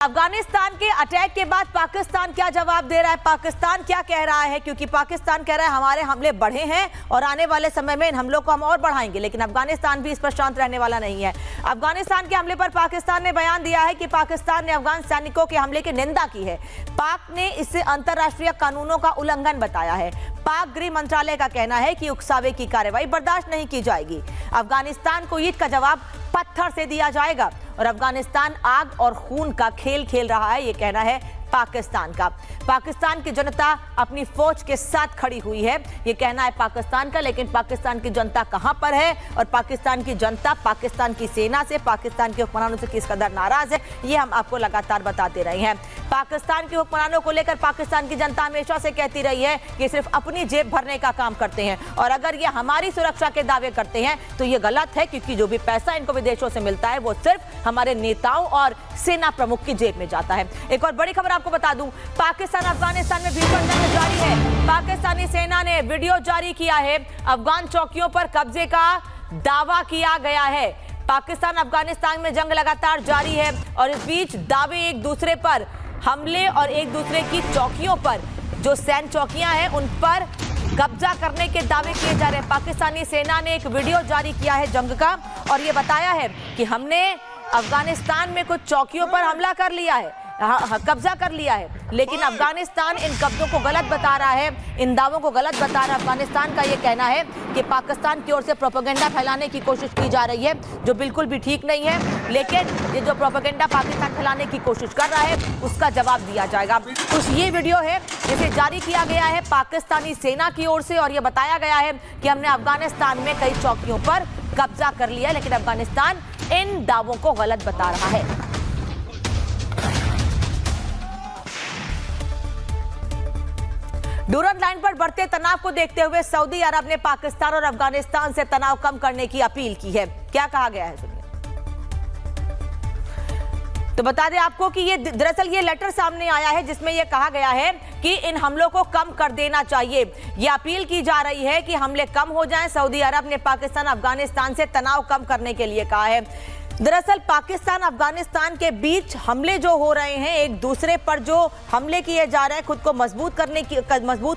अफगानिस्तान के अटैक के बाद पाकिस्तान क्या जवाब दे रहा है, पाकिस्तान क्या कह रहा है? क्योंकि पाकिस्तान कह रहा है हमारे हमले बढ़े हैं और आने वाले समय में इन हमलों को हम और बढ़ाएंगे, लेकिन अफगानिस्तान भी इस पर शांत रहने वाला नहीं है। अफगानिस्तान के हमले पर पाकिस्तान ने बयान दिया है कि पाकिस्तान ने अफगान सैनिकों के हमले की निंदा की है। पाक ने इसे अंतर्राष्ट्रीय कानूनों का उल्लंघन बताया है। पाक गृह मंत्रालय का कहना है कि उकसावे की कार्रवाई बर्दाश्त नहीं की जाएगी। अफगानिस्तान को ईंट का जवाब पत्थर से दिया जाएगा और अफगानिस्तान आग और खून का खेल खेल रहा है, ये कहना है पाकिस्तान का। पाकिस्तान की जनता अपनी फौज के साथ खड़ी हुई है, ये कहना है पाकिस्तान का। लेकिन पाकिस्तान की जनता कहां पर है और पाकिस्तान की जनता पाकिस्तान की सेना से, पाकिस्तान के हुक्मरानों से किस कदर नाराज है, ये हम आपको लगातार बताते रहे हैं। पाकिस्तान के हुक्मरानों को लेकर पाकिस्तान की जनता हमेशा से कहती रही है कि सिर्फ अपनी जेब भरने का काम करते हैं और अगर ये हमारी सुरक्षा के दावे करते हैं तो ये गलत है, क्योंकि जो भी पैसा इनको विदेशों से मिलता है वो सिर्फ हमारे नेताओं और सेना प्रमुख की जेब में जाता है। एक और बड़ी खबर आपको बता दूं, पाकिस्तान अफगानिस्तान में भीषण जंग जारी है। पाकिस्तानी सेना ने वीडियो जारी किया है, अफगान चौकियों पर कब्जे का दावा किया गया है। पाकिस्तान अफगानिस्तान में जंग लगातार जारी है और इस बीच दावे एक दूसरे पर हमले और एक दूसरे की चौकियों पर, जो सैन्य चौकियां हैं उन पर कब्जा करने के दावे किए जा रहे हैं। पाकिस्तानी सेना ने एक वीडियो जारी किया है जंग का और ये बताया है कि हमने अफगानिस्तान में कुछ चौकियों पर हमला कर लिया है, कब्जा कर लिया है, लेकिन अफगानिस्तान इन कब्जों को गलत बता रहा है, इन दावों को गलत बता रहा है। अफगानिस्तान का ये कहना है कि पाकिस्तान की ओर से प्रोपेगेंडा फैलाने की कोशिश की जा रही है, जो बिल्कुल भी ठीक नहीं है। लेकिन ये जो प्रोपेगेंडा पाकिस्तान फैलाने की कोशिश कर रहा है उसका जवाब दिया जाएगा। कुछ ये वीडियो है जिसे जारी किया गया है पाकिस्तानी सेना की ओर से और ये बताया गया है कि हमने अफगानिस्तान में कई चौकियों पर कब्जा कर लिया, लेकिन अफगानिस्तान इन दावों को गलत बता रहा है। डूरंड लाइन पर बढ़ते तनाव को देखते हुए सऊदी अरब ने पाकिस्तान और अफगानिस्तान से तनाव कम करने की अपील की है। क्या कहा गया है सुनिए। तो बता दें आपको कि ये दरअसल ये लेटर सामने आया है जिसमें यह कहा गया है कि इन हमलों को कम कर देना चाहिए। ये अपील की जा रही है कि हमले कम हो जाएं। सऊदी अरब ने पाकिस्तान अफगानिस्तान से तनाव कम करने के लिए कहा है। दरअसल पाकिस्तान अफगानिस्तान के बीच हमले जो हो रहे हैं, एक दूसरे पर जो हमले किए जा रहे हैं, खुद को मजबूत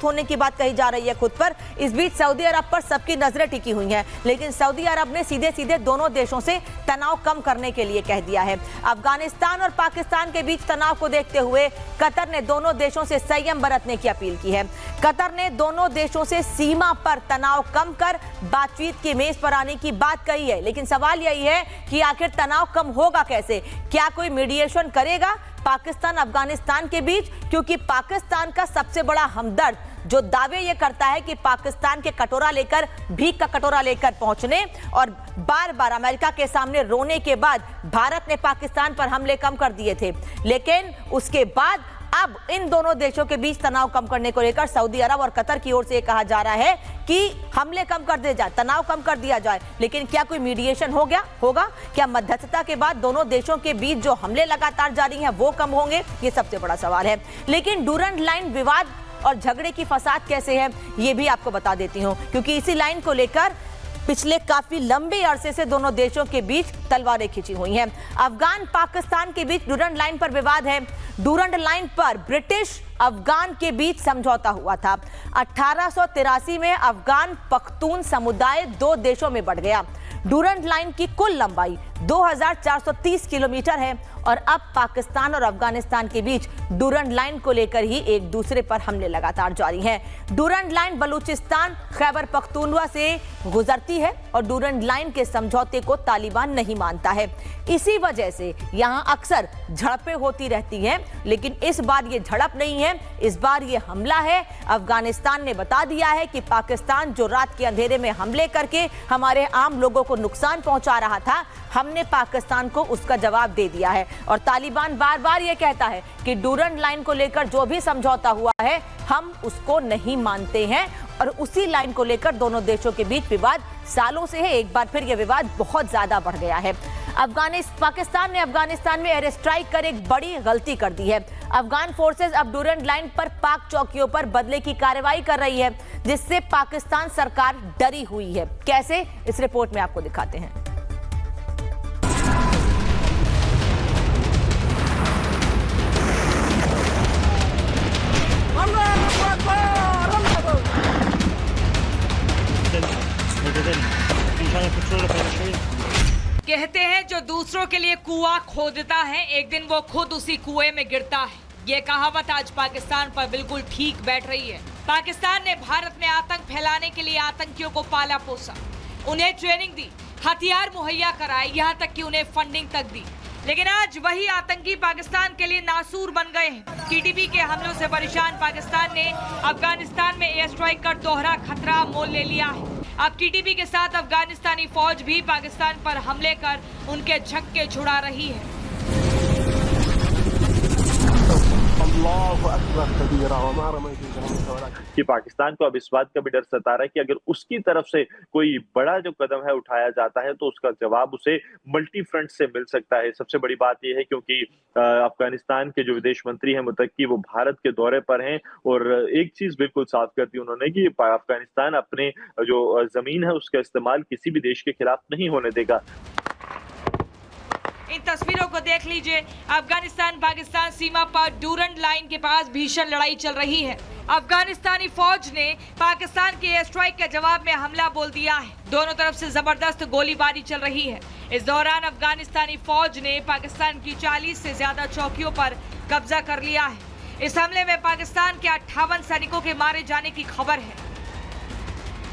होने की बात कही जा रही है खुद पर। इस बीच सऊदी अरब पर सबकी नजरें टिकी हुई हैं, लेकिन सऊदी अरब ने सीधे सीधे दोनों देशों से तनाव कम करने के लिए कह दिया है। अफगानिस्तान और पाकिस्तान के बीच तनाव को देखते हुए कतर ने दोनों देशों से संयम बरतने की अपील की है। कतर ने दोनों देशों से सीमा पर तनाव कम कर बातचीत की मेज पर आने की बात कही है, लेकिन सवाल यही है कि आखिर तनाव कम होगा कैसे? क्या कोई मीडिएशन करेगा पाकिस्तान अफगानिस्तान के बीच? क्योंकि पाकिस्तान का सबसे बड़ा हमदर्द जो दावे ये करता है कि पाकिस्तान के कटोरा लेकर, भीख का कटोरा लेकर पहुंचने और बार बार अमेरिका के सामने रोने के बाद भारत ने पाकिस्तान पर हमले कम कर दिए थे, लेकिन उसके बाद अब इन दोनों देशों के बीच तनाव कम करने को लेकर सऊदी अरब और कतर की ओर से कहा जा रहा है कि हमले कम कर दिए जाए, तनाव कम कर दिया जाए। लेकिन क्या कोई मीडिएशन होगा? क्या मध्यस्थता के बाद दोनों देशों के बीच जो हमले लगातार जारी हैं वो कम होंगे? ये सबसे बड़ा सवाल है। लेकिन डूरंड लाइन विवाद और झगड़े की फसाद कैसे है ये भी आपको बता देती हूँ, क्योंकि इसी लाइन को लेकर पिछले काफी लंबे अरसे से दोनों देशों के बीच तलवारें खिंची हुई हैं। अफगान पाकिस्तान के बीच डूरंड लाइन पर विवाद है। डूरंड लाइन पर ब्रिटिश अफगान के बीच समझौता हुआ था। 1883 में अफगान पख्तून समुदाय दो देशों में बढ़ गया। डूरंड लाइन की कुल लंबाई 2430 किलोमीटर है और अब पाकिस्तान और अफगानिस्तान के बीच डूरंड लाइन को लेकर ही एक दूसरे पर हमले लगातार जारी हैं। डूरंड लाइन बलूचिस्तान, खैबर पख्तूनवा से गुजरती है और डूरंड लाइन के समझौते को तालिबान नहीं मानता है। इसी वजह से यहां अक्सर झड़पें होती रहती हैं, लेकिन इस बार ये झड़प नहीं है, इस बार ये हमला है। अफगानिस्तान ने बता दिया है कि पाकिस्तान जो रात के अंधेरे में हमले करके हमारे आम लोगों को नुकसान पहुंचा रहा था, हमने पाकिस्तान को उसका जवाब दे दिया है। और तालिबान बार बार ये कहता है कि डूरंड लाइन को लेकर जो भी समझौता हुआ है हम उसको नहीं मानते हैं और उसी लाइन को लेकर दोनों देशों के बीच विवाद सालों से है। एक बार फिर यह विवाद बहुत ज्यादा बढ़ गया है। पाकिस्तान ने अफगानिस्तान में एयर स्ट्राइक कर एक बड़ी गलती कर दी है। अफगान फोर्सेस अब डूरंड लाइन पर पाक चौकियों पर बदले की कार्रवाई कर रही है, जिससे पाकिस्तान सरकार डरी हुई है। कैसे, इस रिपोर्ट में आपको दिखाते हैं। कहते हैं जो दूसरों के लिए कुआं खोदता है एक दिन वो खुद उसी कुएं में गिरता है। ये कहावत आज पाकिस्तान पर बिल्कुल ठीक बैठ रही है। पाकिस्तान ने भारत में आतंक फैलाने के लिए आतंकियों को पाला पोसा, उन्हें ट्रेनिंग दी, हथियार मुहैया कराए, यहाँ तक कि उन्हें फंडिंग तक दी। लेकिन आज वही आतंकी पाकिस्तान के लिए नासूर बन गए हैं। टीटीपी के हमलों से परेशान पाकिस्तान ने अफगानिस्तान में एयर स्ट्राइक कर दोहरा खतरा मोल ले लिया है। अब टीटीपी के साथ अफगानिस्तानी फौज भी पाकिस्तान पर हमले कर उनके झक्के छुड़ा रही है। कि पाकिस्तान को अब इस बात का भी डर सता रहा है कि अगर उसकी तरफ से कोई बड़ा जो कदम है उठाया जाता है तो उसका जवाब उसे मल्टी फ्रंट से मिल सकता है। सबसे बड़ी बात यह है क्योंकि अफगानिस्तान के जो विदेश मंत्री हैं मुत्तकी वो भारत के दौरे पर हैं और एक चीज बिल्कुल साफ कर दी उन्होंने कि अफगानिस्तान अपने जो जमीन है उसका इस्तेमाल किसी भी देश के खिलाफ नहीं होने देगा। इन तस्वीरों को देख लीजिए। अफगानिस्तान पाकिस्तान सीमा पर डूरंड लाइन के पास भीषण लड़ाई चल रही है। अफगानिस्तानी फौज ने पाकिस्तान के एयर स्ट्राइक के जवाब में हमला बोल दिया है। दोनों तरफ से जबरदस्त गोलीबारी चल रही है। इस दौरान अफगानिस्तानी फौज ने पाकिस्तान की 40 से ज्यादा चौकियों पर कब्जा कर लिया है। इस हमले में पाकिस्तान के 58 सैनिकों के मारे जाने की खबर है।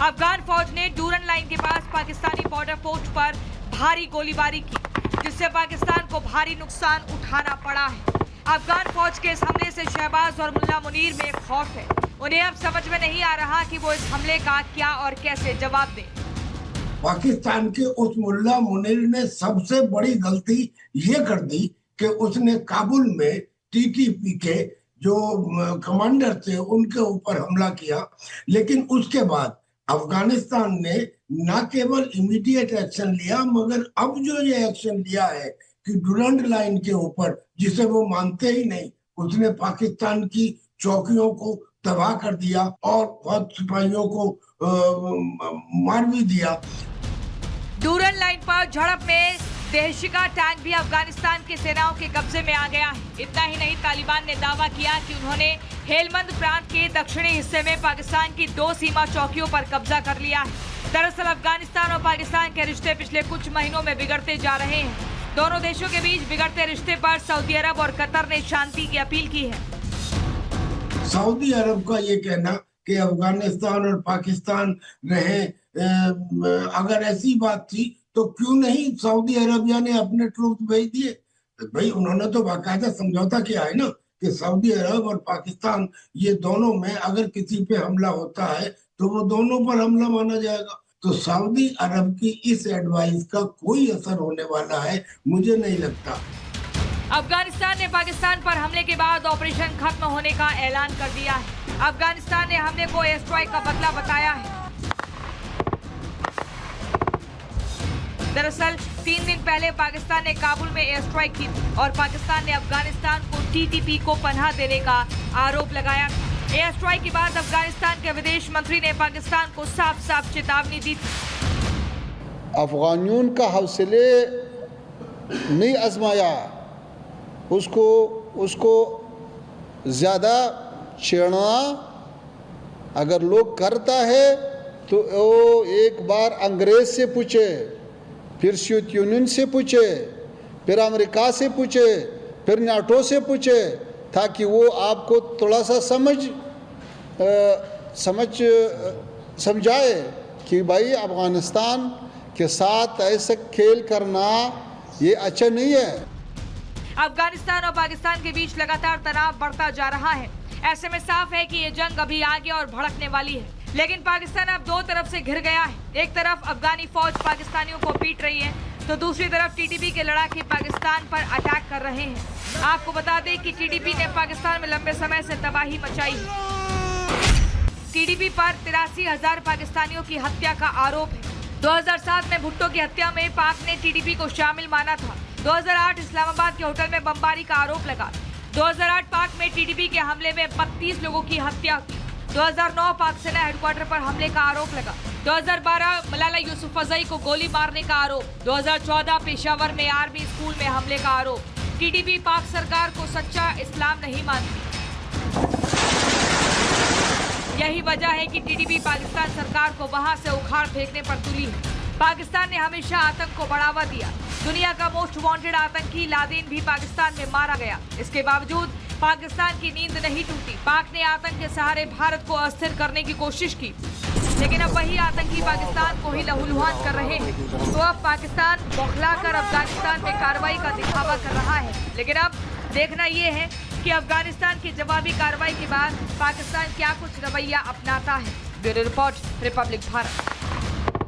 अफगान फौज ने डूरन लाइन के पास पाकिस्तानी बॉर्डर पोस्ट पर भारी गोलीबारी की, जिससे पाकिस्तान को भारी नुकसान उठाना पड़ा है। अफगान फौज के इस हमले से शहबाज और मुल्ला मुनीर में खौफ है। उन्हें अब समझ में नहीं आ रहा कि वो इस हमले का क्या और कैसे जवाब दें। पाकिस्तान के उस मुल्ला मुनीर ने सबसे बड़ी गलती ये कर दी कि उसने काबुल में टीटीपी के जो कमांडर थे उनके ऊपर हमला किया। लेकिन उसके बाद अफगानिस्तान ने न केवल इमीडिएट एक्शन लिया मगर अब जो ये एक्शन लिया है कि डूरंड लाइन के ऊपर, जिसे वो मानते ही नहीं, उसने पाकिस्तान की चौकियों को तबाह कर दिया और बहुत सिपाहियों को मार भी दिया। डूरन लाइन पर झड़प में देहशिका टैंक भी अफगानिस्तान की सेनाओं के कब्जे में आ गया है। इतना ही नहीं, तालिबान ने दावा किया कि उन्होंने हेलमंद प्रांत के दक्षिणी हिस्से में पाकिस्तान की 2 सीमा चौकियों पर कब्जा कर लिया है। दरअसल अफगानिस्तान और पाकिस्तान के रिश्ते पिछले कुछ महीनों में बिगड़ते जा रहे हैं। दोनों देशों के बीच बिगड़ते रिश्ते पर सऊदी अरब और कतर ने शांति की अपील की है। सऊदी अरब का ये कहना कि अफगानिस्तान और पाकिस्तान रहे, अगर ऐसी बात थी तो क्यों नहीं सऊदी अरबिया ने अपने ट्रूप भेज दिए? भाई उन्होंने तो बाकायदा समझौता किया है ना कि सऊदी अरब और पाकिस्तान ये दोनों में अगर किसी पे हमला होता है तो वो दोनों पर हमला माना जाएगा। तो सऊदी अरब की इस एडवाइस का कोई असर होने वाला है मुझे नहीं लगता। अफगानिस्तान ने पाकिस्तान पर हमले के बाद ऑपरेशन खत्म होने का ऐलान कर दिया है। अफगानिस्तान ने हमले को एयर स्ट्राइक का बदला बताया है। दरअसल 3 दिन पहले पाकिस्तान ने काबुल में एयर स्ट्राइक की और पाकिस्तान ने अफगानिस्तान को टीटीपी को पनाह देने का आरोप लगाया। एयर स्ट्राइक के बाद अफगानिस्तान के विदेश मंत्री ने पाकिस्तान को साफ साफ चेतावनी दी थी। अफगानियों का हौसले नहीं आजमाया, उसको ज़्यादा छेड़ना अगर लोग करता है तो वो एक बार अंग्रेज से पूछे, फिर सोवियत यूनियन से पूछे, फिर अमेरिका से पूछे, फिर नाटो से पूछे, ताकि वो आपको थोड़ा सा समझाए कि भाई अफगानिस्तान के साथ ऐसा खेल करना ये अच्छा नहीं है। अफगानिस्तान और पाकिस्तान के बीच लगातार तनाव बढ़ता जा रहा है। ऐसे में साफ है कि ये जंग अभी आगे और भड़कने वाली है। लेकिन पाकिस्तान अब 2 तरफ से घिर गया है। एक तरफ अफगानी फौज पाकिस्तानियों को पीट रही है तो दूसरी तरफ टीटीपी के लड़ाके पाकिस्तान पर अटैक कर रहे हैं। आपको बता दें कि टीटीपी ने पाकिस्तान में लंबे समय से तबाही मचाई है। टीटीपी पर 83,000 पाकिस्तानियों की हत्या का आरोप है। 2007 में भुट्टो की हत्या में पाक ने टीटीपी को शामिल माना था। 2008 इस्लामाबाद के होटल में बमबारी का आरोप लगा। 2008 पाक में टीटीपी के हमले में 32 लोगों की हत्या की। 2009 पाक सेना हेडक्वार्टर पर हमले का आरोप लगा। 2012 मलाला यूसुफजई को गोली मारने का आरोप। 2014 पेशावर में आर्मी स्कूल में हमले का आरोप। टीटीपी पाक सरकार को सच्चा इस्लाम नहीं मानती। यही वजह है कि टीटीपी पाकिस्तान सरकार को वहां से उखाड़ फेंकने पर तुली है। पाकिस्तान ने हमेशा आतंक को बढ़ावा दिया। दुनिया का मोस्ट वांटेड आतंकी लादेन भी पाकिस्तान में मारा गया। इसके बावजूद पाकिस्तान की नींद नहीं टूटी। पाक ने आतंक के सहारे भारत को अस्थिर करने की कोशिश की, लेकिन अब वही आतंकी पाकिस्तान को ही लहूलुहान कर रहे हैं। तो अब पाकिस्तान बौखलाकर अफगानिस्तान में कार्रवाई का दिखावा कर रहा है, लेकिन अब देखना ये है कि अफगानिस्तान की जवाबी कार्रवाई के बाद पाकिस्तान क्या कुछ रवैया अपनाता है। Bureau report, Republic Bharat.